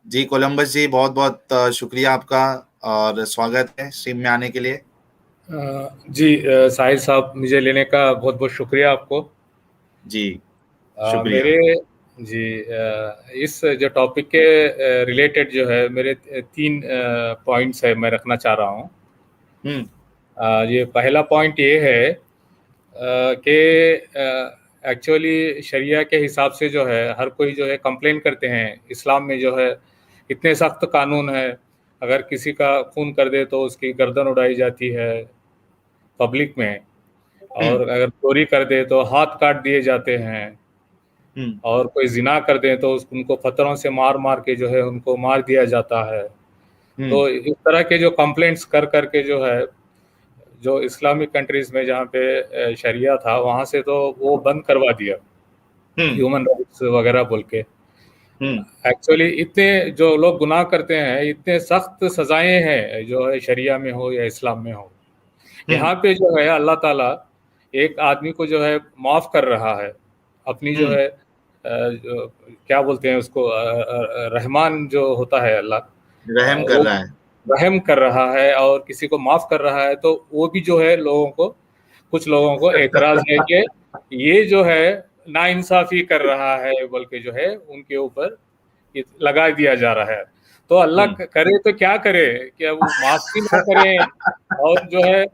जी Columbus जी, बहुत बहुत शुक्रिया आपका और स्वागत है स्ट्रीम में आने के लिए। जी साहिल साहब, मुझे लेने का बहुत बहुत शुक्रिया आपको। जी शुक्रिया। मेरे जी इस जो टॉपिक के रिलेटेड जो है मेरे तीन पॉइंट्स है मैं रखना चाह रहा हूँ। हम्म। ये पहला पॉइंट ये है कि एक्चुअली शरिया के हिसाब से जो है हर कोई जो है कंप्लेन करते हैं इस्लाम में जो है इतने सख्त कानून है। अगर किसी का खून कर दे तो उसकी गर्दन उड़ाई जाती है पब्लिक में, हम्म। और अगर चोरी कर दे तो हाथ काट दिए जाते हैं, हम्म। और कोई जिना कर दे तो उनको पत्थरों से मार मार के जो है उनको मार दिया जाता है। हम्म। तो इस तरह के जो कंप्लेंट्स कर करके जो है, जो इस्लामिक कंट्रीज में जहाँ पे शरिया था वहाँ से तो वो बंद करवा दिया, हम्म। ह्यूमन राइट्स वगैरह बोल के। हम्म। एक्चुअली इतने जो लोग गुनाह करते हैं इतने सख्त सजाएं हैं, जो है शरिया में हो या इस्लाम में हो। हम्म। यहाँ पे जो है अल्लाह ताला एक आदमी को जो है माफ कर रहा है, अपनी जो हम्म। है जो क्या बोलते हैं उसको, रहमान जो होता है अल्लाह, रहम कर वो रहा है। रहम कर रहा है और किसी को माफ कर रहा है। तो वो भी जो है लोगों को, कुछ लोगों को एतराज है कि ये जो है नाइंसाफी कर रहा है बोल के जो है उनके ऊपर ये लगा दिया जा रहा है। तो अल्लाह हम्म। करे तो क्या करे, क्या वो माफ भी ना करें और जो है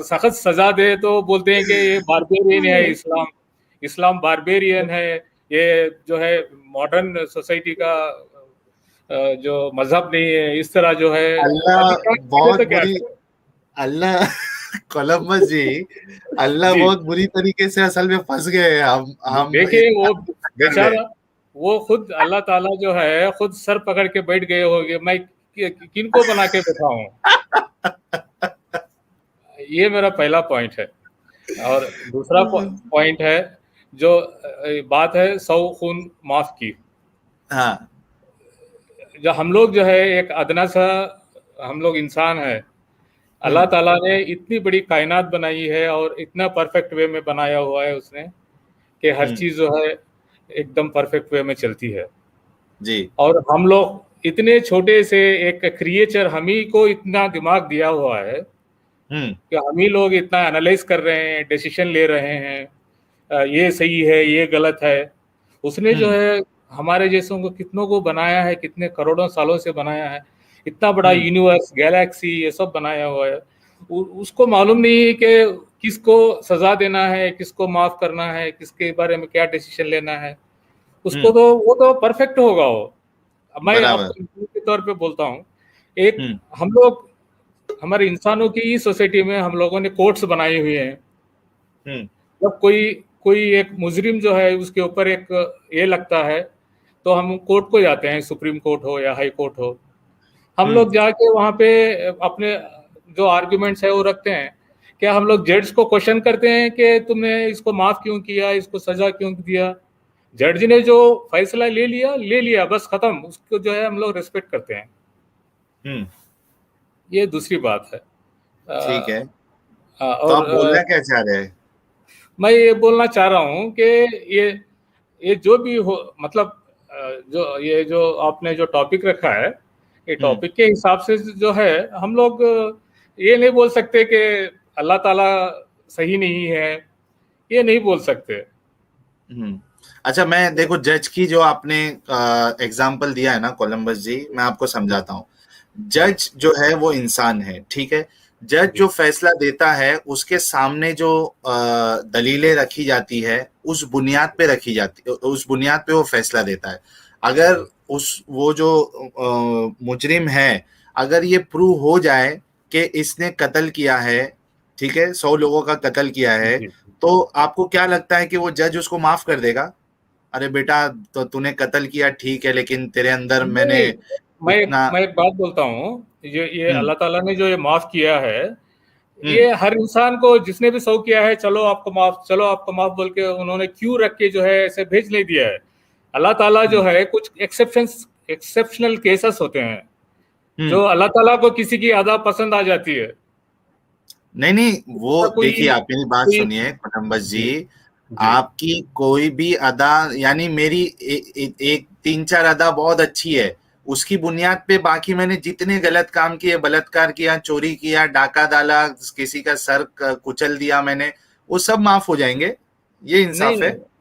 सख्त सजा दे तो बोलते हैं कि ये बारबेरियन है इस्लाम, इस्लाम बारबेरियन है, ये जो है मॉडर्न सोसाइटी का जो मजहब नहीं है, इस तरह जो है। अल्लाह अभी क्या करे बहुत तो क्या बुरी। करे। अल्लाह कोलंबस जी, अल्लाह जी बहुत बुरी तरीके से असल में फंस गए हैं। हम देखिए वो कर में। बेचारा, वो खुद अल्लाह ताला जो है खुद सर पकड़ के बैठ गए होंगे, मैं किनको बना के बैठा हूँ। ये मेरा पहला पॉइंट है। और दूसरा पॉइंट है जो बात है सौ खून माफ की। हाँ। जो हम लोग जो है एक अदना सा, हम लोग इंसान है। अल्लाह हम्म। ताला ने इतनी बड़ी कायनात बनाई है और इतना परफेक्ट वे में बनाया हुआ है उसने कि हर हम्म। चीज़ जो है एकदम परफेक्ट वे में चलती है। जी। और हम लोग इतने छोटे से एक क्रिएचर, हम ही को इतना दिमाग दिया हुआ है हम्म। कि हम ही लोग इतना एनालाइज कर रहे हैं, डिसीजन ले रहे हैं, ये सही है ये गलत है। उसने जो हम्म। है हमारे जैसों को कितनों को बनाया है, कितने करोड़ों सालों से बनाया है, इतना बड़ा हम्म। यूनिवर्स गैलेक्सी ये सब बनाया हुआ है। उसको मालूम नहीं है कि किसको सजा देना है, किसको माफ करना है, किसके बारे में क्या डिसीजन लेना है। उसको हम्म। तो वो तो परफेक्ट होगा वो। अब मैं बराबर। आपको एग्जाम्पल के तौर पे बोलता हूँ। एक हम्म। हम लोग, हमारे इंसानों की ही सोसाइटी में हम लोगों ने कोर्ट्स बनाई हुई हैं। हम्म। जब कोई कोई एक मुजरिम जो है उसके ऊपर एक ये लगता है तो हम कोर्ट को जाते हैं, सुप्रीम कोर्ट हो या हाई कोर्ट हो। हम हम्म। लोग जाके वहाँ पे अपने जो आर्ग्यूमेंट्स है वो रखते हैं। क्या हम लोग जज को क्वेश्चन करते हैं कि तुमने इसको माफ क्यों किया, इसको सजा क्यों दिया? जज ने जो फैसला ले लिया बस खत्म, उसको जो है हम लोग रिस्पेक्ट करते हैं। हम्म। ये दूसरी बात है। ठीक है। तो और आप बोलना क्या चाह रहे हैं? मैं ये बोलना चाह रहा हूँ कि ये ये जो भी हो, मतलब जो ये जो आपने जो टॉपिक रखा है, ये हम्म। टॉपिक के हिसाब से जो है हम लोग ये नहीं बोल सकते कि अल्लाह ताला सही नहीं है, ये नहीं बोल सकते। हम्म। अच्छा, मैं देखो जज की जो आपने एग्जाम्पल दिया है ना कोलंबस जी, मैं आपको समझाता हूँ। जज जो है वो इंसान है, ठीक है। जज जी जो फैसला देता है उसके सामने जो दलीलें रखी जाती है उस बुनियाद पे रखी जाती, उस बुनियाद पे वो फैसला देता है। अगर जी उस वो जो मुजरिम है, अगर ये प्रूव हो जाए कि इसने कत्ल किया है, ठीक है, 100 लोगों का कत्ल किया है, जी तो आपको क्या लगता है कि वो जज उसको माफ कर देगा? अरे बेटा, तो तूने कत्ल किया ठीक है, लेकिन तेरे अंदर मैंने नहीं, इतना। मैं एक बात बोलता हूँ। ये हम्म। अल्लाह ताला ने जो ये माफ किया है, हम्म। ये हर इंसान को जिसने भी सौ किया है, चलो आपको माफ, चलो आपको माफ बोल के उन्होंने क्यों रख के जो है ऐसे भेज नहीं दिया है। अल्लाह ताला जो हम्म। है कुछ एक्सेप्शनल केसेस होते हैं हम्म। जो अल्लाह ताला को किसी की अदा पसंद आ जाती है। नहीं नहीं, वो उसका कोई देखिए, आप मेरी बात कोई सुनिए कोलंबस जी। जी जी आपकी कोई भी अदा, यानी मेरी एक 3-4 अदा बहुत अच्छी है, उसकी बुनियाद पे बाकी मैंने जितने गलत काम किए, बलात्कार किया, चोरी किया, डाका डाला, किसी का सर कुचल दिया मैंने, वो सब माफ हो जाएंगे? ये नहीं इंसाफ है? नहीं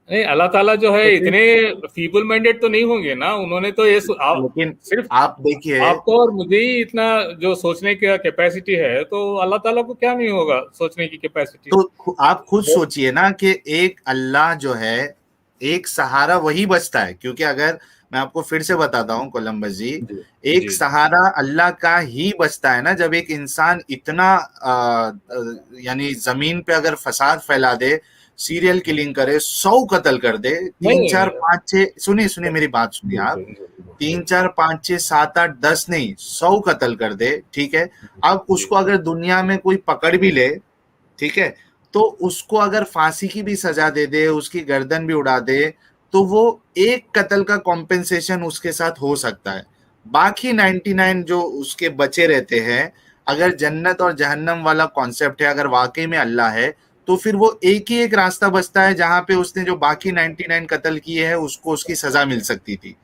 नहीं, अल्लाह ताला जो है तो फिर, इतने फीबल माइंडेड तो नहीं होंगे ना, उन्होंने तो ये आप लेकिन सिर्फ आप देखिए, आपको और मुझे ही इतना जो सोचने का कैपेसिटी है, तो अल्लाह ताला को क्या नहीं होगा सोचने की कैपेसिटी। तो आप खुद वो सोचिए ना कि एक अल्लाह जो है, एक सहारा वही बचता है, क्योंकि अगर मैं आपको फिर से बताता हूँ कोलंबस जी, जी एक जी सहारा अल्लाह का ही बचता है ना, जब एक इंसान इतना यानी जमीन पे अगर फसाद फैला दे, सीरियल किलिंग करे, 100 कत्ल कर दे, तीन नहीं चार पांच छह, सुनिए सुनिए मेरी बात सुनिए जी आप, जी जी तीन चार पांच छह सात आठ 10 नहीं, 100 कत्ल कर दे, ठीक है। अब जी उसको अगर दुनिया में कोई पकड़ भी ले, ठीक है, तो उसको अगर फांसी की भी सजा दे दे, उसकी गर्दन भी उड़ा दे, तो वो एक कत्ल का कॉम्पेंसेशन उसके साथ हो सकता है। बाकी 99 जो उसके बचे रहते हैं, अगर जन्नत और जहन्नम वाला कॉन्सेप्ट है, अगर वाकई में अल्लाह है, तो फिर वो एक ही एक रास्ता बचता है जहां पे उसने जो बाकी 99 कत्ल किए हैं उसको उसकी सजा मिल सकती थी।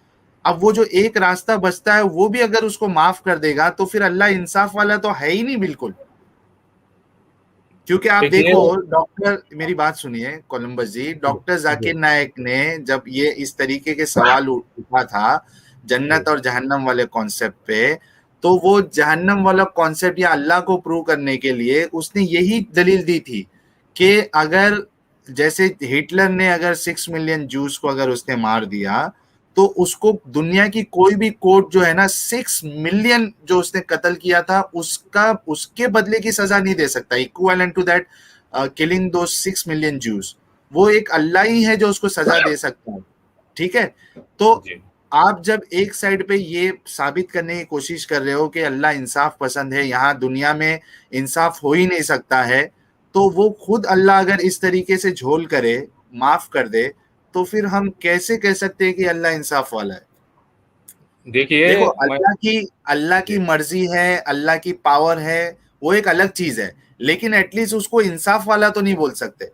अब वो जो एक रास्ता बचता है वो भी अगर उसको माफ कर देगा, तो फिर अल्लाह इंसाफ वाला तो है ही नहीं बिल्कुल। क्योंकि आप देखिए। देखो, डॉक्टर, मेरी बात सुनिए कोलंबस जी, जी डॉक्टर जी जाकिर नायक ने जब ये इस तरीके के सवाल उठा था जी जन्नत और जहन्नम वाले कॉन्सेप्ट पे, तो वो जहन्नम वाला कॉन्सेप्ट या अल्लाह को प्रूव करने के लिए उसने यही दलील दी थी कि अगर, जैसे हिटलर ने अगर 6 मिलियन जूस को अगर उसने मार दिया, तो उसको दुनिया की कोई भी कोर्ट जो है ना, 6 मिलियन जो उसने कत्ल किया था उसका, उसके बदले की सजा नहीं दे सकता, इक्विवेलेंट टू दैट किलिंग दो 6 मिलियन जूस। वो एक अल्लाह ही है जो उसको सजा दे सकता है, ठीक है। तो जी आप जब एक साइड पे ये साबित करने की कोशिश कर रहे हो कि अल्लाह इंसाफ पसंद है, यहाँ दुनिया में इंसाफ हो ही नहीं सकता है, तो वो खुद अल्लाह अगर इस तरीके से झोल करे, माफ कर दे, तो फिर हम कैसे कह सकते हैं कि अल्लाह इंसाफ वाला है? देखिए। देखो, मैं अल्लाह की जी मर्जी है, अल्लाह की पावर है, वो एक अलग चीज है, लेकिन एटलीस्ट उसको इंसाफ वाला तो नहीं बोल सकते।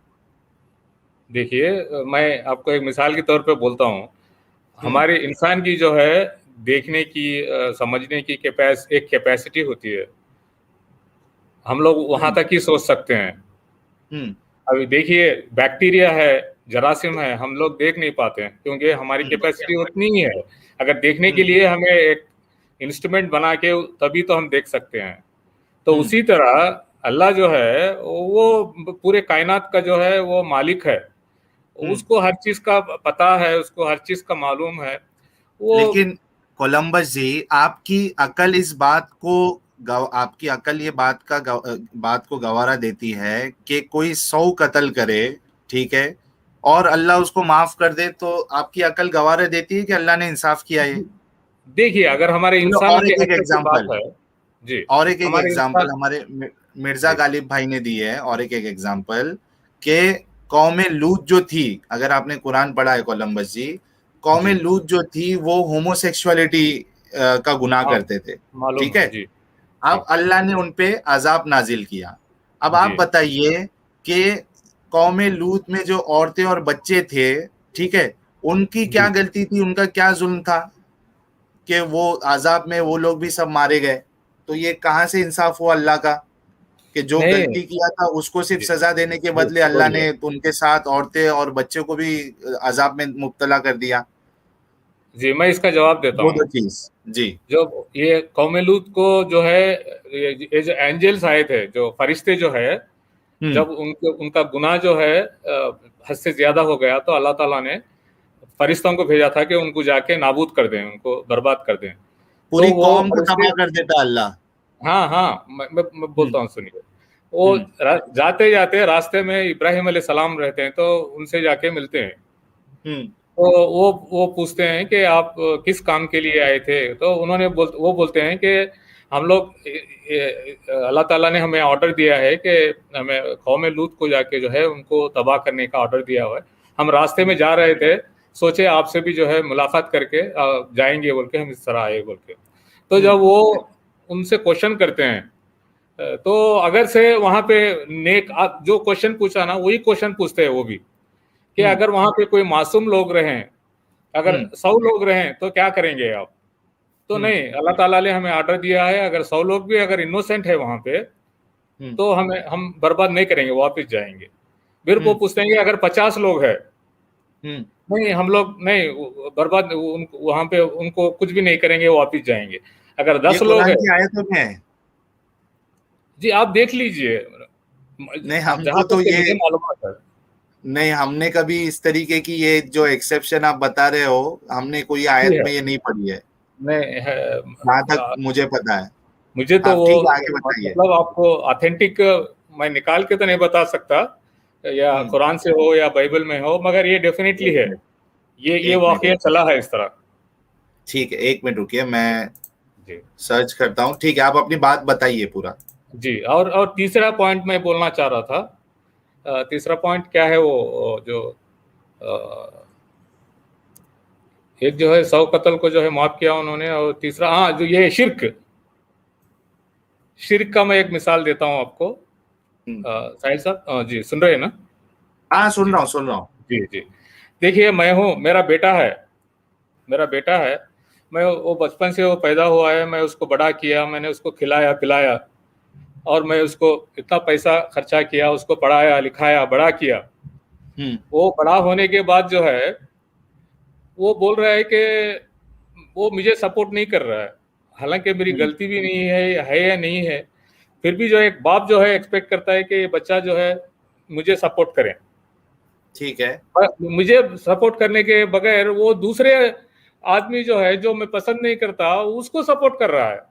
देखिए, मैं आपको एक मिसाल के तौर पे बोलता हूँ। हम्म। हमारे इंसान की जो है देखने की, समझने की एक कैपेसिटी होती है। हम लोग वहां हम्म। तक ही सोच सकते हैं। हम्म। अभी देखिए, बैक्टीरिया है, जरासीम है, हम लोग देख नहीं पाते हैं क्योंकि हमारी हम्म। कैपेसिटी उतनी ही है। अगर देखने के हम्म। लिए हमें एक इंस्ट्रूमेंट बना के तभी तो हम देख सकते हैं। तो हम्म। उसी तरह अल्लाह जो है वो पूरे कायनात का जो है वो मालिक है। हम्म। उसको हर चीज का पता है, उसको हर चीज का मालूम है वो। लेकिन कोलंबस जी, आपकी अकल इस बात को आपकी अकल ये बात को गवारा देती है कि कोई 100 कत्ल करे, ठीक है, और अल्लाह उसको माफ कर दे, तो आपकी अकल गवारा देती है कि अल्लाह ने इंसाफ किया है? देखिए, अगर हमारे चलो, इंसानों और के एक एक हक की बात एग्जांपल, है। जी। और एक एक हमारे एग्जांपल इंसान। हमारे मिर्जा जी गालिब भाई ने दी है, और एक एक एग्जांपल के, कौम लूत जो थी, अगर आपने कुरान पढ़ा है कोलंबस जी, कौम जी लूत जो थी वो होमोसेक्सुअलिटी का गुनाह हाँ, करते थे, मालूम ठीक है है। जी। जी अब अल्लाह ने उन पे अजाब नाजिल किया। अब आप जी बताइए कि कौम लूत में जो औरतें और बच्चे थे, ठीक है, उनकी क्या जी। गलती थी, उनका क्या जुल्म था कि वो अजाब में वो लोग भी सब मारे गए? तो ये कहाँ से इंसाफ हुआ अल्लाह का कि जो नहीं। गलती किया था उसको सिर्फ जी सजा देने के जी बदले अल्लाह बोलिए। ने उनके साथ औरतें और बच्चों को भी अजाब में मुब्तला कर दिया? जी, मैं इसका जवाब देता वो हूँ। दो चीज। जी। जो ये कौम लूत को जो है, ये जो एंजल्स आए थे, जो फरिश्ते जो है, हम्म। जब उनके उनका गुनाह जो है हद से ज्यादा हो गया, तो अल्लाह ताला ने फरिश्तों को भेजा था कि उनको जाके नाबूद कर दें, उनको बर्बाद कर दें। तो पूरी वो कौम को फरिश्ते, तबाह कर देता अल्लाह। हाँ हाँ, मैं हम्म। बोलता हूँ, सुनिए। वो हम्म। जाते जाते रास्ते में इब्राहिम अलैहि सलाम रहते हैं, तो उनसे जाके मिलते हैं। हम्म। तो वो पूछते हैं कि आप किस काम के लिए आए थे, तो वो बोलते हैं कि हम लोग, अल्लाह ताला ने हमें ऑर्डर दिया है कि हमें कौम लूत को जाके जो है उनको तबाह करने का ऑर्डर दिया हुआ है। हम रास्ते में जा रहे थे, सोचे आपसे भी जो है मुलाकात करके जाएंगे बोल के, हम इस तरह आए बोल के। तो हम्म। जब वो उनसे क्वेश्चन करते हैं, तो अगर से वहां पे जो क्वेश्चन पूछा ना, वही क्वेश्चन पूछते हैं वो भी। कि अगर वहां पे कोई मासूम लोग रहें, अगर 100 लोग रहें तो क्या करेंगे आप? तो नहीं, अल्लाह ताला ने हमें ऑर्डर दिया है, अगर 100 लोग भी अगर इनोसेंट है वहां पे, तो हम बर्बाद नहीं करेंगे, वापस जाएंगे। फिर वो पूछते हैं कि अगर 50 लोग है, नहीं हम लोग नहीं बर्बाद, वहां पे उनको कुछ भी नहीं करेंगे, वापस जाएंगे। अगर 10 ये लोग कुरान है, की आयतों में है। जी आप देख लीजिए, नहीं जहां हमको तक तो के ये मुझे मालूमात है। नहीं, हमने कभी इस तरीके की ये जो एक्सेप्शन आप बता रहे हो, हमने कोई जी आयत है, में ये नहीं पढ़ी है, नहीं है, जहां तक मुझे पता है। मुझे तो आप वो ठीक है, आगे बताइए। मतलब आपको ऑथेंटिक मैं निकाल के तो नहीं बता सकता, या हम्म कुरान से हो या बाइबल में हो, मगर ये डेफिनेटली एक है, मिनट, ये एक मिनट, वाकया एक मिनट। चला है इस तरह। ठीक है, एक मिनट रुकिए, मैं जी सर्च करता हूँ। ठीक है, आप अपनी बात बताइए पूरा। जी। और तीसरा पॉइंट मैं बोलना चाह रहा था, तीसरा पॉइंट क्या है, वो जो एक जो है 100 कत्ल को जो है माफ किया उन्होंने, और तीसरा हाँ जो ये शिर्क, शिर्क का मैं एक मिसाल देता हूँ आपको। हम्म, साहिल साहब, जी सुन रहे हैं ना? हाँ जी सुन रहा हूँ, सुन रहा हूँ। जी जी। देखिए मैं हूँ, मेरा बेटा है, मेरा बेटा है, मैं वो बचपन से वो पैदा हुआ है, मैं उसको बड़ा किया, मैंने उसको खिलाया पिलाया, और मैं उसको इतना पैसा खर्चा किया, उसको पढ़ाया लिखाया बड़ा किया। हम्म वो बड़ा होने के बाद जो है, वो बोल रहा है कि वो मुझे सपोर्ट नहीं कर रहा है, हालांकि मेरी हम्म, गलती भी नहीं है या नहीं है। फिर भी जो है एक बाप जो है एक्सपेक्ट करता है कि ये बच्चा जो है मुझे सपोर्ट करे, ठीक है। पर मुझे सपोर्ट करने के बगैर वो दूसरे आदमी जो है, जो मैं पसंद नहीं करता, उसको सपोर्ट कर रहा है।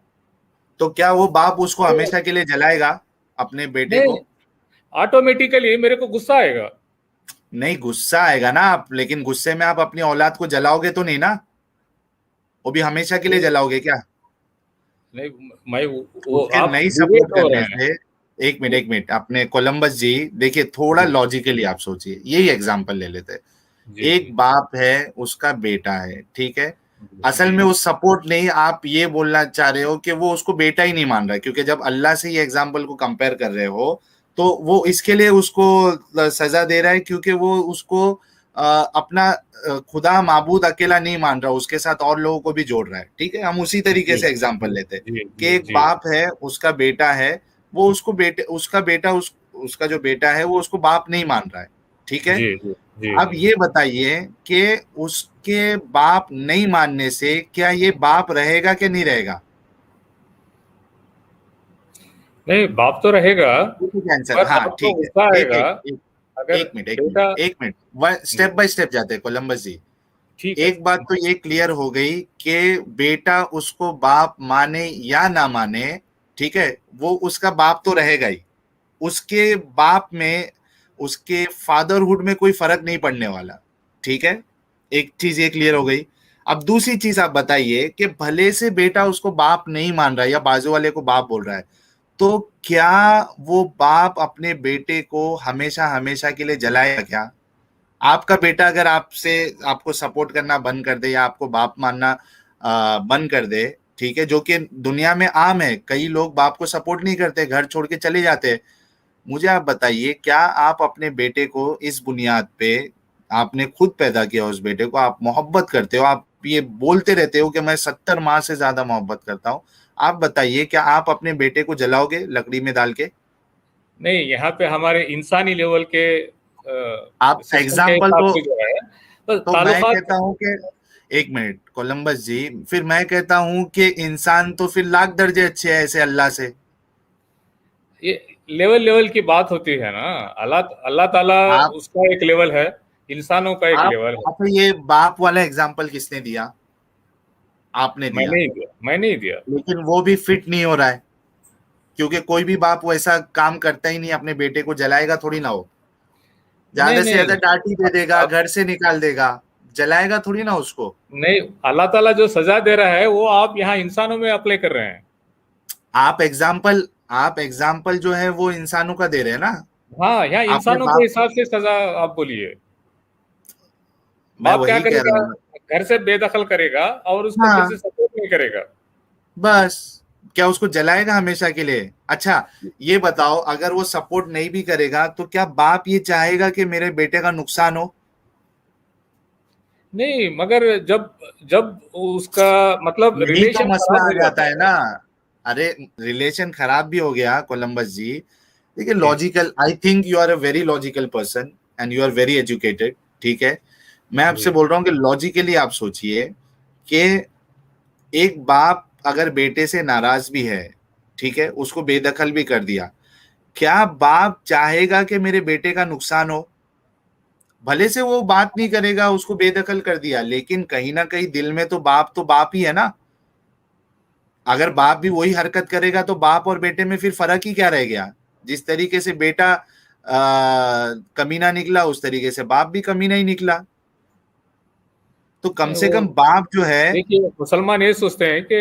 तो क्या वो बाप उसको तो हमेशा के लिए जलाएगा, अपने बेटे नहीं, को? ऑटोमेटिकली मेरे को गुस्सा आएगा। नहीं, गुस्सा आएगा ना आप, लेकिन गुस्से में आप अपनी औलाद को जलाओगे तो नहीं ना? वो भी हमेशा के लिए वो जलाओगे क्या? नहीं, मैं तो वो फिर आप नहीं सपोर्ट डिबेट हो करने रहे हैं। से। एक मिनट, एक मिनट, अपने कोलंबस जी, देखिए थोड़ा जी लॉजिकली आप सोचिए, यही एग्जांपल ले लेते हैं। जी एक जी बाप है, उसका बेटा है, ठीक है। असल जी में वो सपोर्ट नहीं, आप ये बोलना चाह रहे हो कि वो उसको बेटा ही नहीं मान रहा है, क्योंकि जब अल्लाह से ये एग्जाम्पल को कंपेयर कर रहे हो, तो वो इसके लिए उसको सजा दे रहा है क्योंकि वो उसको अपना खुदा माबूद अकेला नहीं मान रहा, उसके साथ और लोगों को भी जोड़ रहा है। ठीक है, हम उसी तरीके जी से एग्जाम्पल लेते हैं जी कि जी एक जी बाप है, उसका बेटा है, वो उसको बेटे उसका बेटा उसका जो बेटा है वो उसको बाप नहीं मान रहा है। ठीक है। जी जी जी अब ये बताइए कि उसके बाप नहीं मानने से क्या ये बाप रहेगा कि नहीं रहेगा? नहीं, बाप तो रहेगा, आंसर, पर हाँ आपको ठीक है। गुस्सा एक आएगा एक एक अगर एक मिनट, एक मिनट, बेटा। एक मिनट, वन जी स्टेप बाय स्टेप जाते हैं कोलंबस जी। ठीक है। एक बात तो ये क्लियर हो गई कि बेटा उसको बाप माने या ना माने, ठीक है, वो उसका बाप तो रहेगा ही। उसके बाप में, उसके फादरहुड में कोई फर्क नहीं पड़ने वाला। ठीक है, एक चीज ये क्लियर हो गई। अब दूसरी चीज आप बताइए कि भले से बेटा उसको बाप नहीं मान रहा है या बाजू वाले को बाप बोल रहा है, तो क्या वो बाप अपने बेटे को हमेशा हमेशा के लिए जलाएगा क्या? आपका बेटा अगर आपसे, आपको सपोर्ट करना बंद कर दे या आपको बाप मानना बंद कर दे, ठीक है, जो कि दुनिया में आम है, कई लोग बाप को सपोर्ट नहीं करते, घर छोड़ के चले जाते हैं। मुझे आप बताइए, क्या आप अपने बेटे को इस बुनियाद पे, आपने खुद पैदा किया उस बेटे को, आप मोहब्बत करते हो, आप ये बोलते रहते हो कि मैं 70 माह से ज्यादा मोहब्बत करता हूं, आप बताइए क्या आप अपने बेटे को जलाओगे लकड़ी में डाल के? नहीं, यहाँ पे हमारे इंसानी लेवल के आप सिस्टम के एग्जाम्पल हिसाब तो से जो है, तो तो मैं ताल्लुकात। कहता हूं कि, एक मिनट कोलंबस जी, फिर मैं कहता हूं कि इंसान तो फिर लाख दर्जे अच्छे है ऐसे अल्लाह से। ये लेवल लेवल की बात होती है ना। अल्लाह अल्लाह ताला आप उसका एक लेवल है, इंसानों का एक आप लेवल है। आप ये बाप वाला एग्जाम्पल किसने दिया? आपने मैं दिया। नहीं दिया, मैं नहीं दिया। लेकिन वो भी फिट नहीं हो रहा है, क्योंकि कोई भी बाप वैसा काम करता ही नहीं, अपने बेटे को जलाएगा थोड़ी ना हो। नहीं ज्यादा से नहीं, ज्यादा डांट ही दे देगा, आप घर से निकाल देगा, जलाएगा थोड़ी ना उसको। नहीं, अल्लाह ताला जो सजा दे रहा है वो आप यहाँ इंसानों में अप्लाई कर रहे हैं। आप एग्जाम्पल जो है वो इंसानों का दे रहे हैं ना। हाँ, यहाँ आपने इंसानों के बाप, हिसाब से सजा आप बोलिए। मैं बाप क्या वही कह रहा करेगा? हूँ। घर से बेदखल करेगा और उसको फिर से हाँ, सपोर्ट नहीं करेगा। बस। क्या उसको जलाएगा हमेशा के लिए? अच्छा, ये बताओ, अगर वो सपोर्ट नहीं भी करेगा तो क्या बाप ये चाहेगा कि मेरे बेटे का नुकसान हो? नहीं, मगर जब जब उसका मतलब यही तो रिलेशन मसला खराब आ हो जाता जाता है है। ना। अरे रिलेशन खराब भी हो गया कोलंबस जी। देखिए जी, logical, I think you are a very logical person and you are very educated, ठीक है। मैं आपसे जी, बोल रहा हूँ कि लॉजिकली आप सोचिए कि एक बाप अगर बेटे से नाराज भी है, ठीक है, उसको बेदखल भी कर दिया, क्या बाप चाहेगा कि मेरे बेटे का नुकसान हो? भले से वो बात नहीं करेगा, उसको बेदखल कर दिया, लेकिन कहीं ना कहीं दिल में तो बाप ही है ना। अगर बाप भी वही हरकत करेगा तो बाप और बेटे में फिर फर्क ही क्या रह गया? जिस तरीके से बेटा कमीना निकला, उस तरीके से बाप भी कमीना ही निकला। तो कम नहीं से वो कम बाप जो है। देखिए, मुसलमान ये सोचते हैं कि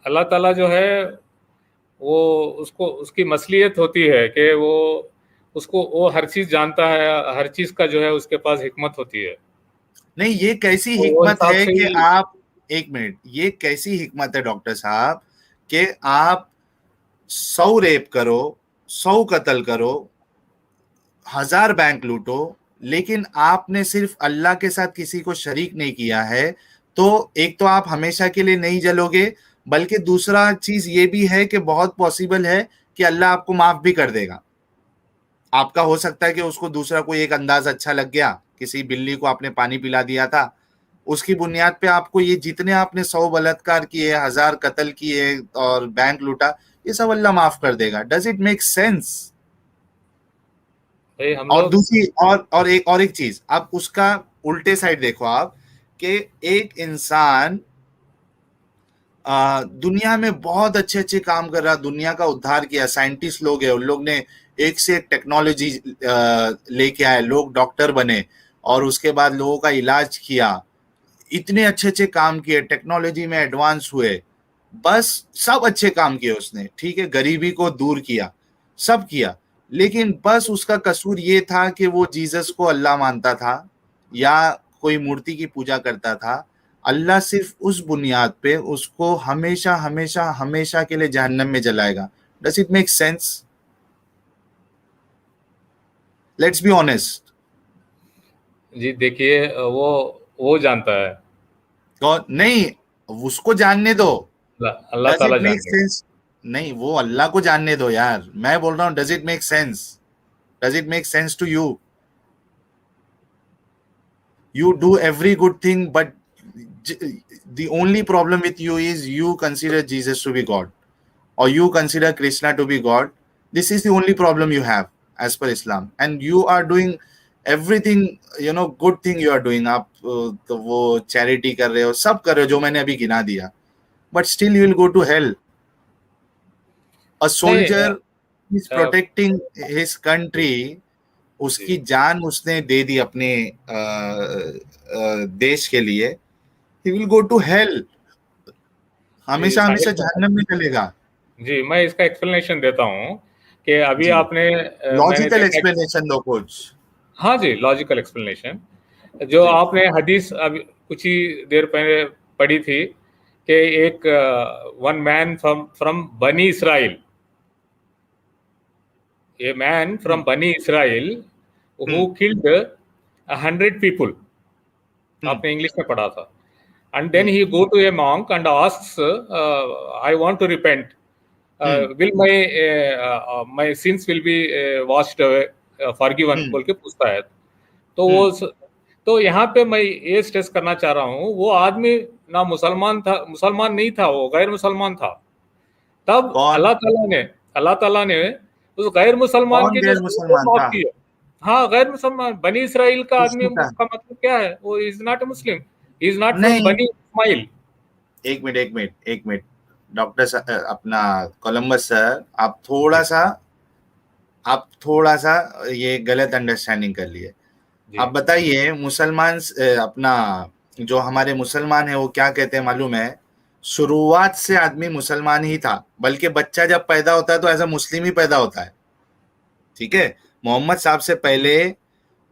अल्लाह ताला जो है वो उसको उसकी मसलियत होती है कि वो हर चीज जानता है, हर चीज का जो है उसके पास हिकमत होती है। नहीं, ये कैसी तो वो हिकमत हिसाब है से कि ही। आप, एक मिनट, ये कैसी हिकमत है डॉक्टर साहब कि आप 100 रेप करो, 100 कत्ल करो, 1000 बैंक लूटो, लेकिन आपने सिर्फ अल्लाह के साथ किसी को शरीक नहीं किया है, तो एक तो आप हमेशा के लिए नहीं जलोगे, बल्कि दूसरा चीज ये भी है कि बहुत पॉसिबल है कि अल्लाह आपको माफ भी कर देगा। आपका हो सकता है कि उसको दूसरा कोई एक अंदाज अच्छा लग गया, किसी बिल्ली को आपने पानी पिला दिया था, उसकी बुनियाद पे आपको ये जितने आपने 100 बलात्कार किए, 1000 कत्ल किए और बैंक लूटा, ये सब अल्लाह माफ कर देगा। Does it make sense? भाई हम और लोग। दूसरी और एक चीज, आप उसका उल्टे साइड देखो आप, कि एक इंसान दुनिया में बहुत अच्छे अच्छे काम कर रहा, दुनिया का उद्धार किया, साइंटिस्ट लोग हैं, उन लोग ने एक से एक टेक्नोलॉजी लेके आए, लोग डॉक्टर बने और उसके बाद लोगों का इलाज किया, इतने अच्छे अच्छे काम किए, टेक्नोलॉजी में एडवांस हुए, बस सब अच्छे काम किए उसने, ठीक है, गरीबी को दूर किया, सब किया, लेकिन बस उसका कसूर ये था कि वो जीसस को अल्लाह मानता था या कोई मूर्ति की पूजा करता था। अल्लाह सिर्फ उस बुनियाद पे उसको हमेशा हमेशा हमेशा के लिए जहन्नम में जलाएगा। Does it make sense? Let's be honest. जी देखिए, वो जानता है। और नहीं, उसको जानने दो। अल्लाह अल्लाह डज ताला इट मेक जान गए। सेंस? नहीं, वो अल्लाह को जानने दो यार, मैं बोल रहा हूँ does it make sense? Does it make sense to you? You do every good thing, but the only problem with you is you consider Jesus to be God, or you consider Krishna to be God. This is the only problem you have as per Islam, and you are doing everything, good thing you are doing. आप तो वो charity कर रहे हो, सब कर रहे हो जो मैंने अभी गिना दिया, but still you will go to hell. A नहीं soldier is a, protecting his ji, country, जी, उसकी जान उसने दे दी अपने देश के लिए, he will go to hell, जी, हमेशा साहिल हमेशा साहब। जहन्नम में चलेगा। जी, मैं इसका एक्सप्लेनेशन देता हूँ कि अभी जी, आपने मैंने लॉजिकल देखा कि। एक्सप्लेनेशन दो कुछ। हाँ जी, लॉजिकल एक्सप्लेनेशन। जो जी। आपने हदीस अभी कुछ ही देर पहले पढ़ी थी कि एक वन मैन फ्रॉम फ्रॉम बनी इसराइल, ए मैन फ्रॉम हम्म, बनी इसराइल who hmm, killed 100 people. Hmm, आपने इंग्लिश में पढ़ा था। And then hmm, he go to a monk and asks, I want to repent. Hmm, Will my sins will be washed away, forgiven हम्म, बोल के पूछता है। तो हम्म। तो यहाँ पे मैं ये स्ट्रेस करना चाह रहा हूँ, वो आदमी ना मुसलमान था, मुसलमान नहीं था, वो गैर मुसलमान था। तब कौन? अल्लाह ताला ने उस गैर मुसलमान कौन के जो गैर सिन को मुसलमान माफ था? किया। हाँ, गैर मुसलमान बनी इसराइल का आदमी किसने कहा? का मतलब क्या है? वो is not a Muslim, is not from नहीं, बनी इस्माइल। एक मिनट, एक मिनट, एक मिनट, डॉक्टर अपना कोलंबस सर, आप थोड़ा सा ये गलत अंडरस्टैंडिंग कर लिए। जी, आप बताइए, मुसलमान अपना जो हमारे मुसलमान है वो क्या कहते हैं मालूम है? शुरुआत से आदमी मुसलमान ही था, बल्कि बच्चा जब पैदा होता है तो एज अ मुस्लिम ही पैदा होता है, ठीक है। मोहम्मद साहब से पहले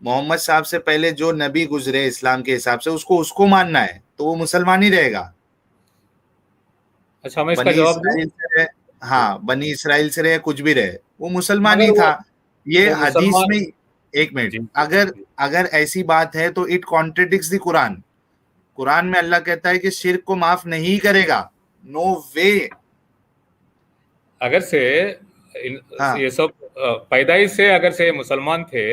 मोहम्मद साहब से पहले जो नबी गुजरे इस्लाम के हिसाब से, उसको उसको मानना है तो वो मुसलमान ही रहेगा। अच्छा मैं इसका बनी जवाब दूं। इसराइल से रहे, जी, हाँ, बनी इसराइल से रहे, कुछ भी रहे, वो मुसलमान मगर ही था। ये वो हदीस मुसलमान। में, एक मिनट, जी, अगर जी, अगर ऐसी बात है तो it contradicts the Quran. Quran में अल्लाह कहता है कि शिर्क को माफ नहीं करेगा, नो वे। अगर से हाँ ये सब पैदाइश से अगर से मुसलमान थे,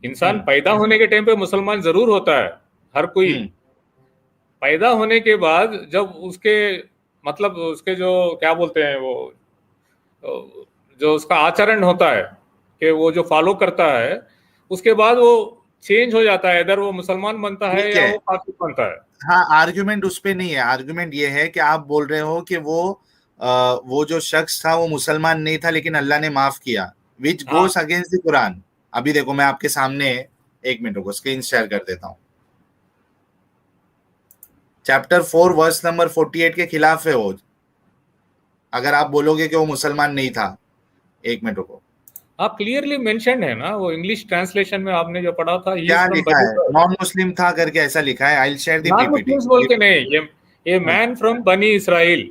इंसान हम्म पैदा होने के टाइम पे मुसलमान जरूर होता है, हर कोई। हम्म पैदा होने के बाद जब उसके मतलब उसके जो क्या बोलते हैं वो जो उसका आचरण होता है कि वो जो फॉलो करता है, उसके बाद वो चेंज हो जाता है, इधर वो मुसलमान बनता है ठीक या है। वो काफिर बनता है। हाँ, आर्गुमेंट उस पे नहीं है, आर्गुमेंट ये है कि आप बोल रहे हो कि वो जो शख्स था वो मुसलमान नहीं था लेकिन अल्लाह ने माफ किया, विच हाँ, गोस अगेंस्ट द कुरान। अभी देखो मैं आपके सामने, एक मिनट रुको, स्क्रीन शेयर कर देता हूँ। चैप्टर 4 वर्स नंबर 48 के खिलाफ है वो, अगर आप बोलोगे कि वो मुसलमान नहीं था। एक मिनट रुको, आप क्लियरली मेंशन है ना, वो इंग्लिश ट्रांसलेशन में आपने जो पढ़ा था, ही इज क्या फ्रॉम लिखा बनी है, नॉन मुस्लिम था करके ऐसा लिखा है। I will share the non PPT. Muslims बोल के नहीं, ये मैन फ्रॉम बनी इसराइल।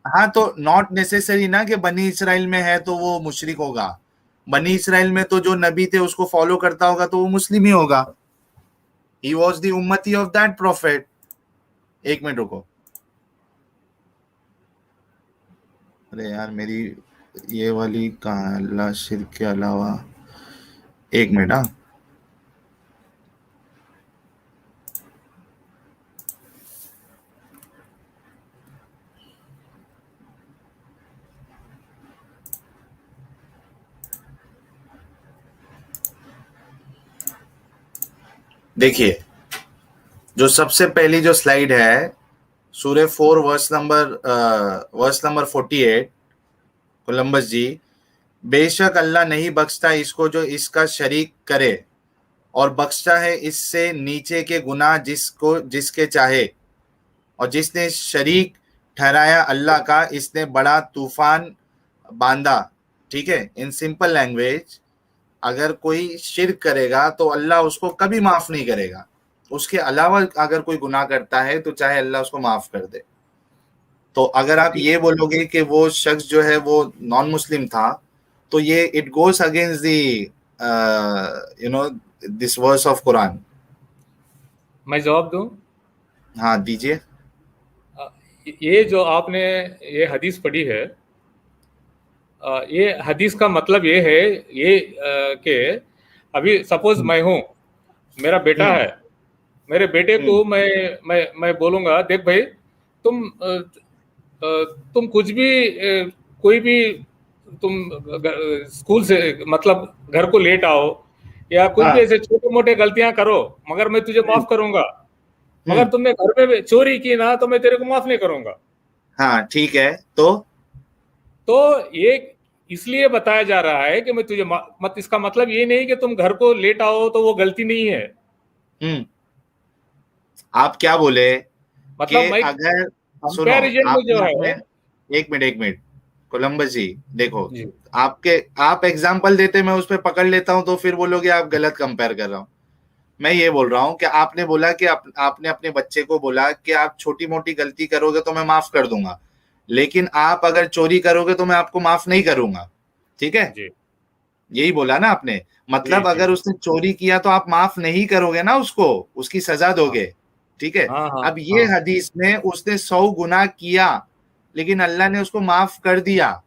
हाँ तो नॉट नेसेसरी ना कि बनी इसराइल में है तो वो मुशरिक होगा। बनी इसराइल में तो जो नबी थे उसको फॉलो करता होगा तो वो मुस्लिम ही होगा। ही वॉज द उम्मती ऑफ दैट प्रोफेट। एक मिनट रुको, अरे यार मेरी ये वाली कहाँ है, अल्लाह शिर्क के अलावा। एक मिनट, हाँ देखिए, जो सबसे पहली जो स्लाइड है, सूर्य 4 वर्स नंबर 48, कोलंबस जी, बेशक अल्लाह नहीं बख्शता इसको जो इसका शरीक करे, और बख्शता है इससे नीचे के गुनाह जिसको जिसके चाहे, और जिसने शरीक ठहराया अल्लाह का, इसने बड़ा तूफान बांधा। ठीक है, इन सिंपल लैंग्वेज, अगर कोई शिर्क करेगा तो अल्लाह उसको कभी माफ नहीं करेगा। उसके अलावा अगर कोई गुनाह करता है तो चाहे अल्लाह उसको माफ कर दे। तो अगर आप ये बोलोगे कि वो शख्स जो है वो नॉन मुस्लिम था, तो ये it goes against the you know this verse of Quran. मैं जवाब दूं? हाँ दीजिए। ये जो आपने ये हदीस पढ़ी है, ये हदीस का मतलब ये है, ये कि अभी सपोज मैं हूँ, मेरा बेटा हम्म है, मेरे बेटे हम्म को मैं बोलूंगा, देख भाई, तुम कुछ भी कोई भी तुम स्कूल से मतलब घर को लेट आओ या कुछ भी हाँ ऐसे छोटे मोटे गलतियां करो, मगर मैं तुझे हम्म माफ करूंगा। मगर हम्म तुमने घर में भी चोरी की ना, तो मैं तेरे को माफ नहीं करूंगा। हाँ ठीक है। तो तो ये इसलिए बताया जा रहा है कि मैं तुझे मत, इसका मतलब ये नहीं कि तुम घर को लेट आओ तो वो गलती नहीं है। हम्म आप क्या बोले कि मतलब मैं अगर, सुनो, कंपैरिजन में आपने जो अपने, है। एक मिनट कोलंबस जी, देखो, जी, आपके आप एग्जाम्पल देते मैं उस पर पकड़ लेता हूं तो फिर बोलोगे आप गलत कंपेयर कर रहा हूं। मैं ये बोल रहा हूं कि आपने बोला कि आपने अपने बच्चे को बोला कि आप छोटी मोटी गलती करोगे तो मैं माफ कर दूंगा, लेकिन आप अगर चोरी करोगे तो मैं आपको माफ नहीं करूंगा। ठीक है, जी, यही बोला ना आपने। जी, मतलब जी। अगर उसने चोरी किया तो आप माफ नहीं करोगे ना उसको, उसकी सजा हाँ, दोगे। ठीक है। हाँ, हाँ, अब ये हाँ। हदीस में उसने 100 गुनाह किया लेकिन अल्लाह ने उसको माफ कर दिया,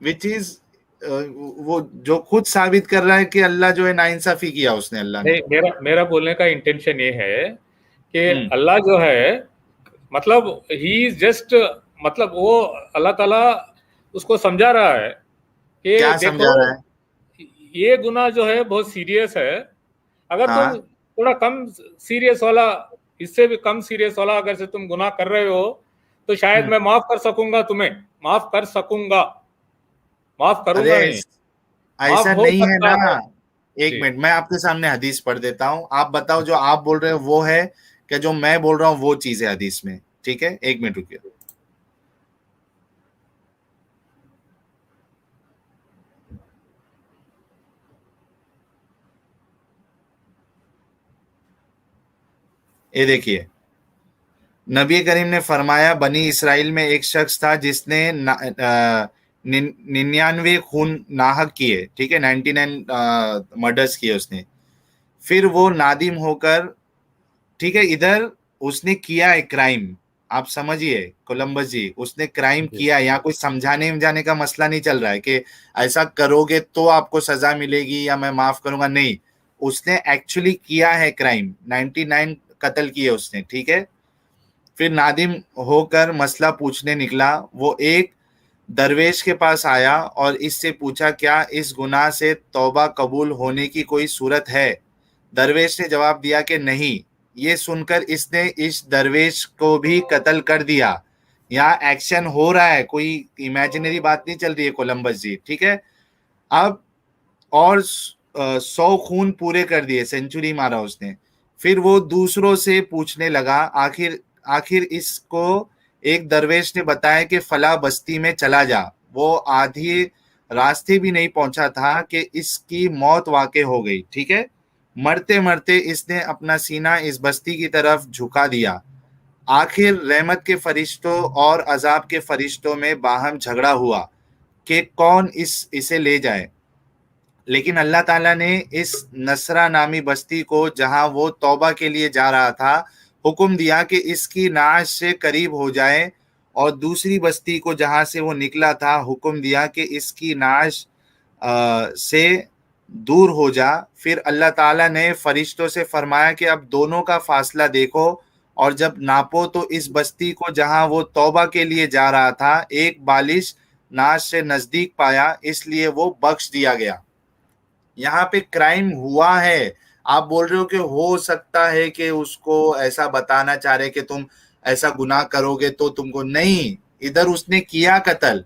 विच इज वो जो खुद साबित कर रहा है कि अल्लाह जो है नाइंसाफी किया उसने, अल्लाह ने। नहीं, मेरा मेरा बोलने का इंटेंशन ये है कि हम्म अल्लाह जो है, मतलब ही इज जस्ट, मतलब वो अल्लाह ताला उसको समझा रहा है कि क्या देखो, समझा रहा है? ये गुनाह जो है बहुत सीरियस है। अगर तुम हाँ थोड़ा कम सीरियस वाला, इससे भी कम सीरियस वाला अगर से तुम गुनाह कर रहे हो, तो शायद हम्म मैं माफ कर सकूंगा, तुम्हें माफ कर सकूंगा, माफ अरे करूंगा नहीं, माफ ऐसा हो नहीं है सकता ना। है। एक जी, मिनट, मैं आपके सामने हदीस पढ़ देता हूं, आप बताओ जो आप बोल रहे हो वो है कि जो मैं बोल रहा हूँ वो चीज है हदीस में। ठीक है, एक मिनट रुकिए। ये देखिए, नबी करीम ने फरमाया, बनी इसराइल में एक शख्स था जिसने 99 खून नाहक किए। ठीक है, 99 मर्डर्स किए उसने। फिर वो नादिम होकर ठीक है, इधर उसने किया है क्राइम, आप समझिए कोलंबस जी, उसने क्राइम जी किया। यहाँ कोई समझाने समझाने का मसला नहीं चल रहा है कि ऐसा करोगे तो आपको सजा मिलेगी या मैं माफ करूंगा, नहीं। उसने एक्चुअली किया है क्राइम, 99 कत्ल किए उसने, ठीक है। फिर नादिम होकर मसला पूछने निकला। वो एक दरवेश के पास आया और इससे पूछा, क्या इस गुनाह से तौबा कबूल होने की कोई सूरत है? दरवेश ने जवाब दिया कि नहीं। ये सुनकर इसने इस दरवेश को भी कत्ल कर दिया। यहाँ एक्शन हो रहा है, कोई इमेजिनरी बात नहीं चल रही है कोलंबस जी, ठीक है। अब और 100 खून पूरे कर दिए, सेंचुरी मारा उसने। फिर वो दूसरों से पूछने लगा। आखिर आखिर इसको एक दरवेश ने बताया कि फला बस्ती में चला जा। वो आधी रास्ते भी नहीं पहुंचा था कि इसकी मौत वाक़ई हो गई, ठीक है। मरते मरते इसने अपना सीना इस बस्ती की तरफ झुका दिया। आखिर रहमत के फरिश्तों और अजाब के फरिश्तों में बाहम झगड़ा हुआ कि कौन इसे ले जाए। लेकिन अल्लाह ताला ने इस नसरा नामी बस्ती को, जहां वो तौबा के लिए जा रहा था, हुक्म दिया कि इसकी नाश से करीब हो जाए, और दूसरी बस्ती को जहां से वो निकला था, हुक्म दिया कि इसकी नाश से दूर हो जा। फिर अल्लाह ताला ने फरिश्तों से फरमाया कि अब दोनों का फासला देखो, और जब नापो तो इस बस्ती को जहां वो तौबा के लिए जा रहा था एक बालिश नाश से नजदीक पाया, इसलिए वो बख्श दिया गया। यहाँ पे क्राइम हुआ है। आप बोल रहे हो कि हो सकता है कि उसको ऐसा बताना चाह रहे कि तुम ऐसा गुनाह करोगे तो तुमको, नहीं, इधर उसने किया कत्ल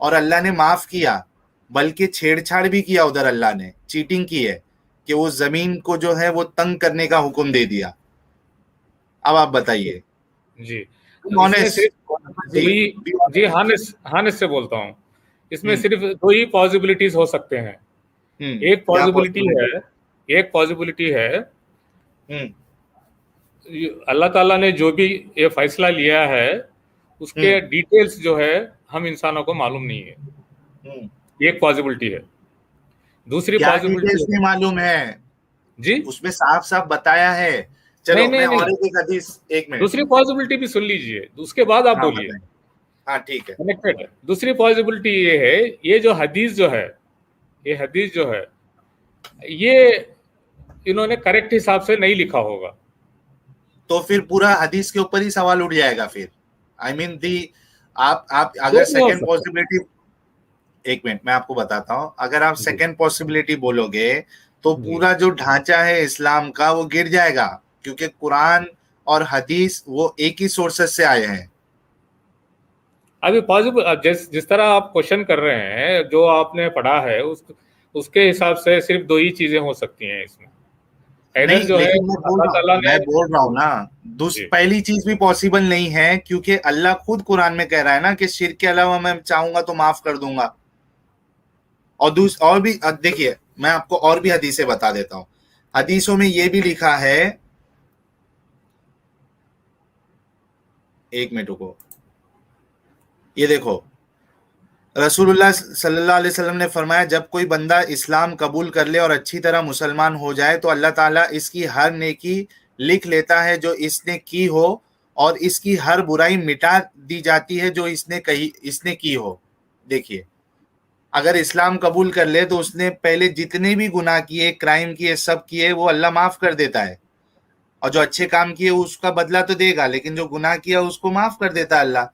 और अल्लाह ने माफ किया, बल्कि छेड़छाड़ भी किया उधर, अल्लाह ने चीटिंग की है कि वो जमीन को जो है वो तंग करने का हुक्म दे दिया। अब आप बताइए। जी। इसमें ऑनेस्ट सिर्फ जी, दो ही, बी जी ऑनेस्ट। हानिस हानिस से बोलता हूँ। इसमें हम्म। सिर्फ दो ही पॉसिबिलिटीज हो सकते हैं। एक क्या पॉसिबिलिटी है, पॉसिबिलिटी? एक पॉसिबिलिटी है, हम्म। अल्लाह ताला ने जो भी ये फैसला लिया है उसके हम्म। डिटेल्स जो है हम इंसानों को मालूम नहीं है। हम्म। एक पॉसिबिलिटी है। दूसरी क्या पॉसिबिलिटी डिटेल्स है, नहीं मालूम है? जी उसमें साफ साफ बताया है। नहीं चलो मैं नहीं नहीं, और एक हदीस, एक मिनट। दूसरी पॉसिबिलिटी भी सुन लीजिए, उसके बाद आप हाँ बोलिए। बताएं। हाँ ठीक है। कनेक्टेड है। दूसरी पॉसिबिलिटी ये है, ये जो हदीस जो है, ये हदीस जो है, ये इन्होंने करेक्ट हिसाब से नहीं लिखा होगा। तो फिर पूरा हदीस के ऊपर ही सवाल उठ जाएगा फिर। आई मीन दी, आप दो अगर नहीं हो सेकंड सकता। पॉसिबिलिटी, एक मिनट मैं आपको बताता हूं, अगर आप जी सेकंड पॉसिबिलिटी बोलोगे तो जी। पूरा जो ढांचा है इस्लाम का वो गिर जाएगा, क्योंकि कुरान और हदीस वो एक ही सोर्सेस से आए हैं। अभी पॉसिबल, जिस जिस तरह आप क्वेश्चन कर रहे हैं, जो आपने पढ़ा है उसके हिसाब से सिर्फ दो ही चीजें हो सकती हैं इसमें। इधर नहीं, जो है लेकिन अल्लाह ताला ने, मैं बोल रहा हूँ ना, जी पहली चीज भी पॉसिबल नहीं है, क्योंकि अल्लाह खुद कुरान में कह रहा है ना कि शिर्क के अलावा मैं चाहूंगा तो माफ कर दूंगा। और और भी देखिए, मैं आपको और भी हदीसें बता देता हूँ। हदीसों में ये भी लिखा है, एक मिनट रुको, ये देखो, रसूलुल्लाह सल्लल्लाहु अलैहि वसल्लम ने फरमाया, जब कोई बंदा इस्लाम कबूल कर ले और अच्छी तरह मुसलमान हो जाए तो अल्लाह ताला इसकी हर नेकी लिख लेता है जो इसने की हो, और इसकी हर बुराई मिटा दी जाती है जो इसने की हो। देखिए, अगर इस्लाम कबूल कर ले तो उसने पहले जितने भी गुनाह किए, क्राइम किए, सब किए, वो अल्लाह माफ कर देता है। और जो अच्छे काम किए उसका बदला तो देगा, लेकिन जो गुनाह किया उसको माफ कर देता है अल्लाह।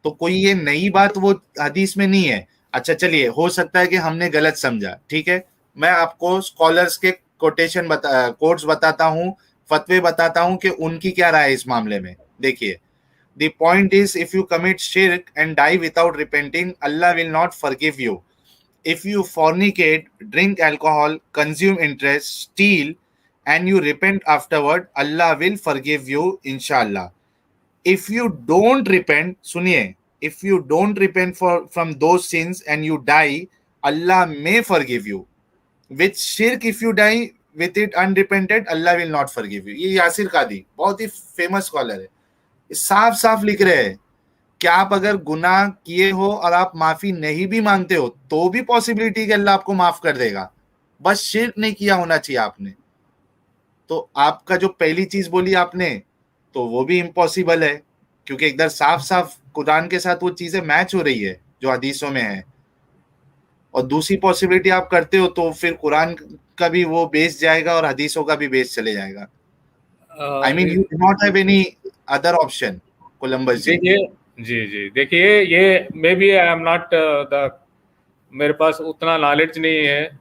तो कोई ये नई बात वो हदीस में नहीं है। अच्छा चलिए, हो सकता है कि हमने गलत समझा, ठीक है। मैं आपको स्कॉलर्स के कोट्स बताता हूँ, फतवे बताता हूँ कि उनकी क्या राय है इस मामले में। देखिए, the point is, if you commit शिर्क एंड डाई विदाउट रिपेंटिंग, अल्लाह will not forgive you. If you fornicate, drink alcohol, consume interest, steal, and you repent afterward, Allah will forgive you, inshallah. If you don't repent, सुनिए, if you don't repent from those sins and you die, Allah may forgive you. With shirk, if you die with it unrepented, Allah will not forgive you. ये यासिर कादी बहुत ही famous scholar है, साफ साफ लिख रहे हैं कि आप अगर गुनाह किए हो और आप माफी नहीं भी मांगते हो तो भी पॉसिबिलिटी कि अल्लाह आपको माफ कर देगा। बस शिर्क नहीं किया होना चाहिए आपने। तो आपका जो पहली चीज बोली आपने, तो वो भी इम्पॉसिबल है, क्योंकि इधर साफ साफ कुरान के साथ वो चीजें मैच हो रही है जो हदीसों में है। और दूसरी पॉसिबिलिटी आप करते हो तो फिर कुरान का भी वो बेस जाएगा और हदीसों का भी बेस चले जाएगा। I mean you do not have any other option, Columbus ji. देखिए, जी जी, देखिए, ये may be I am not the, मेरे पास उतना नॉलेज नहीं है,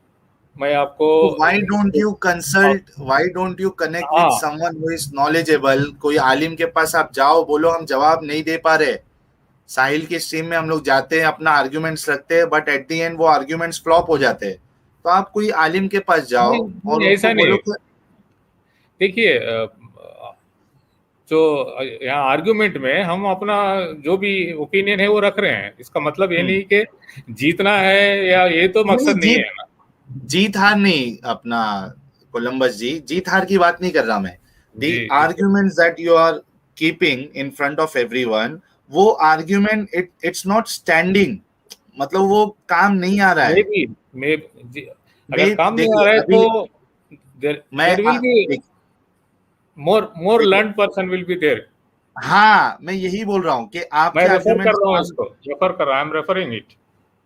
मैं आपको तो why don't you consult, why don't you connect with हाँ, समवन हु इज नॉलेजेबल? कोई आलिम के पास आप जाओ, बोलो हम जवाब नहीं दे पा रहे, साहिल की स्ट्रीम में हम लोग जाते हैं, अपना आर्ग्यूमेंट्स रखते हैं, बट एट द एंड वो आर्ग्यूमेंट्स फ्लॉप हो जाते हैं। तो आप कोई आलिम के पास जाओ नहीं और नहीं, उनको ऐसा बोलो नहीं। कि देखिए, जो यहाँ आर्गुमेंट में हम अपना जो भी ओपिनियन है वो रख रहे हैं, इसका मतलब ये नहीं कि जीतना है, या ये तो नहीं नहीं, मकसद नहीं जीत है ना। जीत हार नहीं अपना, कोलंबस जी जीत हार की बात नहीं कर रहा मैं। द जी जी, arguments that you are keeping in front of everyone, वो आर्ग्यूमेंट इट्स नॉट स्टैंडिंग, मतलब वो काम नहीं आ रहा मे है। बी, मे जी, अगर काम नहीं आ देखिए रहा है अभी तो देर मैं देर विल बी मोर देखो, learn person will be there. हाँ मैं यही बोल रहा हूँ कि मैं आपके रेफर कर आर्ग्यूमेंट्स रहा हूँ, काम, इसको रेफर कर रहा हूँ, आई एम रेफरिंग इट।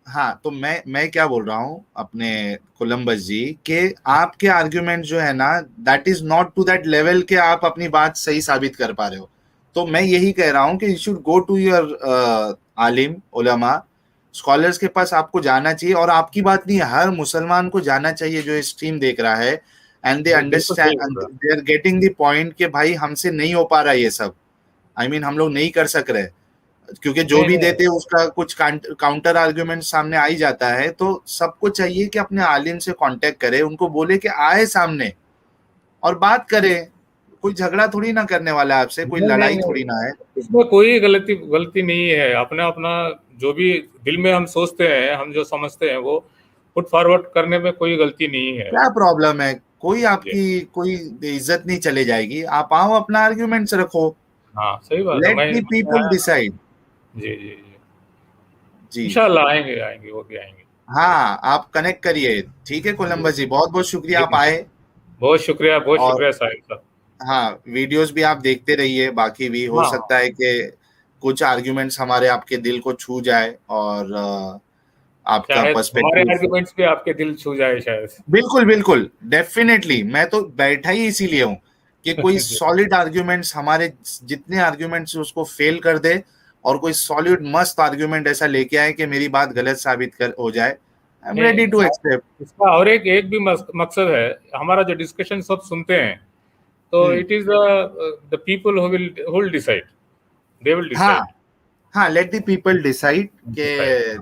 हाँ तो मैं क्या बोल रहा हूँ अपने कोलंबस जी के, आपके आर्ग्यूमेंट जो है ना, that is not to that level के आप अपनी बात सही साबित कर पा रहे हो। तो मैं यही कह रहा हूँ कि you should go to your आलिम उलमा, स्कॉलर्स के पास आपको जाना चाहिए। और आपकी बात नहीं है, हर मुसलमान को जाना चाहिए जो स्ट्रीम देख रहा है, एंड दे बिल्कुल सही अंडरस्टैंड, बोल रहा they are getting the point कि भाई हमसे नहीं हो पा रहा ये सब, आई मीन हम लोग नहीं कर सक रहे, क्योंकि जो नहीं भी नहीं, देते हैं उसका कुछ काउंटर आर्ग्यूमेंट सामने आ ही जाता है। तो सबको चाहिए कि अपने आलिम से कांटेक्ट करे, उनको बोले कि आए सामने और बात करें। कोई झगड़ा थोड़ी ना करने वाला है आपसे, कोई नहीं नहीं लड़ाई नहीं, थोड़ी ना है। इसमें कोई गलती गलती नहीं है। अपना अपना जो भी दिल में हम सोचते हैं, हम जो समझते हैं, वो पुट फॉरवर्ड करने में कोई गलती नहीं है। क्या प्रॉब्लम है? कोई जी, आपकी कोई इज्जत नहीं चले जाएगी, आप आओ अपना आर्ग्यूमेंट्स रखो, हाँ, सही बात है। लेट द मैं पीपल डिसाइड। जी जी जी, जी इंशाल्लाह आएंगे आएंगे, वो भी आएंगे। हाँ, आप कनेक्ट करिए। ठीक है कोलंबस जी, बहुत बहुत शुक्रिया जी, आप आए। बहुत और शुक्रिया साहिल साहब। हाँ, वीडियोस भी आप देखते रहिए, बाकी भी हो हाँ सकता हाँ, है कि कुछ आर्ग्यूमेंट्स हमारे आपके दिल को छू जाए और आपका शायद हमारे पर्सपेक्टिव। आर्गुमेंट्स भी आपके दिल छू जाए शायद। बिल्कुल बिल्कुल, डेफिनेटली, मैं तो बैठा ही इसीलिए हूँ कि कोई जी, सॉलिड आर्ग्यूमेंट्स, हमारे जितने आर्ग्यूमेंट्स उसको फेल कर दे, और कोई सॉलिड मस्त आर्ग्यूमेंट ऐसा लेके आए कि मेरी बात गलत साबित कर हो जाए। आई एम नहीं, रेडी टू एक्सेप्ट। इसका और एक भी मकसद है। हमारा जो डिस्कशन सब सुनते हैं, तो hmm, it is the people who will decide, they will हाँ डिसाइड, हाँ, let the people decide decide.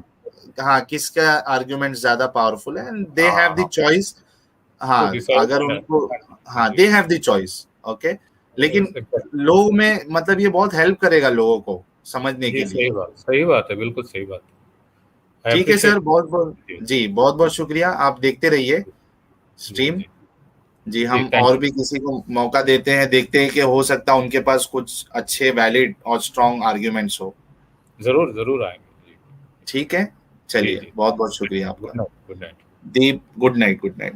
कि हाँ किसका आर्ग्यूमेंट ज्यादा पावरफुल है, एंड दे हैव द हाँ, चॉइस। टू हाँ डिसाइड अगर है। उनको, हाँ जी, they have the choice, okay. लेकिन exactly। लोग में मतलब ये बहुत हेल्प करेगा लोगों को समझने जी, के लिए। सही बात है, बिल्कुल सही बात है। आई ठीक है सर, अप्रिशिएट। बहुत बहुत, जी जी बहुत बहुत शुक्रिया, आप देखते रहिए जी स्ट्रीम। जी जी, जी, हम थैंक और यू। भी किसी को मौका देते हैं, देखते हैं कि हो सकता है उनके पास कुछ अच्छे वैलिड और स्ट्रॉन्ग आर्ग्यूमेंट्स हो। जरूर जरूर आएंगे। ठीक है, जी चलिए जी, बहुत बहुत शुक्रिया आपका। Good night, good night. Deep, good night, good night.